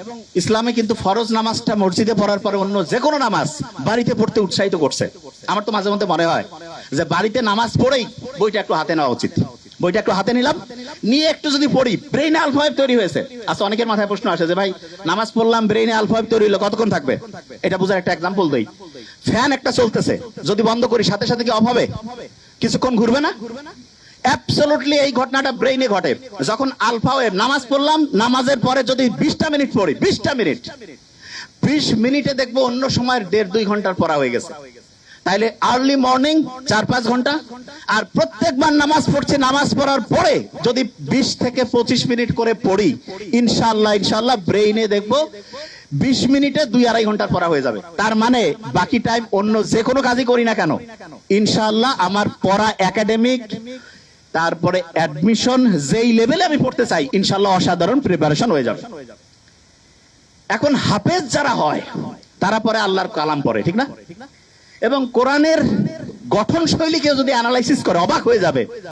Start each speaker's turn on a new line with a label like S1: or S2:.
S1: এবং ইসলামে কিন্তু ফরজ নামাজটা মসজিদে পড়ার পরে অন্য যে কোনো নামাজ বাড়িতে পড়তে উৎসাহিত করছে। আমার তো মাঝে মধ্যে মনে হয় যে বাড়িতে নামাজ পড়েই বইটা একটু হাতে নেওয়া উচিত। বইটা একটু হাতে নিলাম, নিয়ে একটু যদি পড়ি, ব্রেইনে আলফা ওয়েভ তৈরি হয়েছে। আচ্ছা, অনেকের মাথায় প্রশ্ন আসে যে ভাই নামাজ পড়লাম, ব্রেইনে আলফা ওয়েভ তৈরি হলো, কতক্ষণ থাকবে? এটা বোঝার একটা এক্সাম্পল দেই। ফ্যান একটা চলতেছে, যদি বন্ধ করি সাথে সাথে কি অফ হবে? কিছুক্ষণ ঘুরবে না? অ্যাবসলিউটলি এই ঘটনাটা ব্রেইনে ঘটে। যখন আলফা ওয়েভ, নামাজ পড়লাম, নামাজের পরে যদি 20টা মিনিট পড়ি, 20টা মিনিট, 20 মিনিটে দেখবো অন্য সময়ের 1.5-2 ঘন্টার পড়া হয়ে গেছে। তাইলে আর্লি মর্নিং 4-5 ঘন্টা। আর প্রত্যেকবার নামাজ পড়ছি, নামাজ পড়ার পরে যদি 20 থেকে 25 মিনিট করে পড়ি, ইনশাআল্লাহ ব্রেইনে দেখবো 20 মিনিটে 2-2.5 ঘন্টার পড়া হয়ে যাবে। তার মানে বাকি টাইম অন্য যে কোনো কাজই করি না কেন, ইনশাআল্লাহ আমার পড়া, একাডেমিক, তারপরে অ্যাডমিশন, যেই লেভেলে আমি পড়তে চাই, ইনশাআল্লাহ অসাধারণ প্রিপারেশন হয়ে যাবে। এখন হাফেজ যারা হয় তারা পরে আল্লাহর কালাম পড়ে, ঠিক না? এবং কোরআনের গঠন শৈলীকে যদি অ্যানালাইসিস করে অবাক হয়ে যাবে।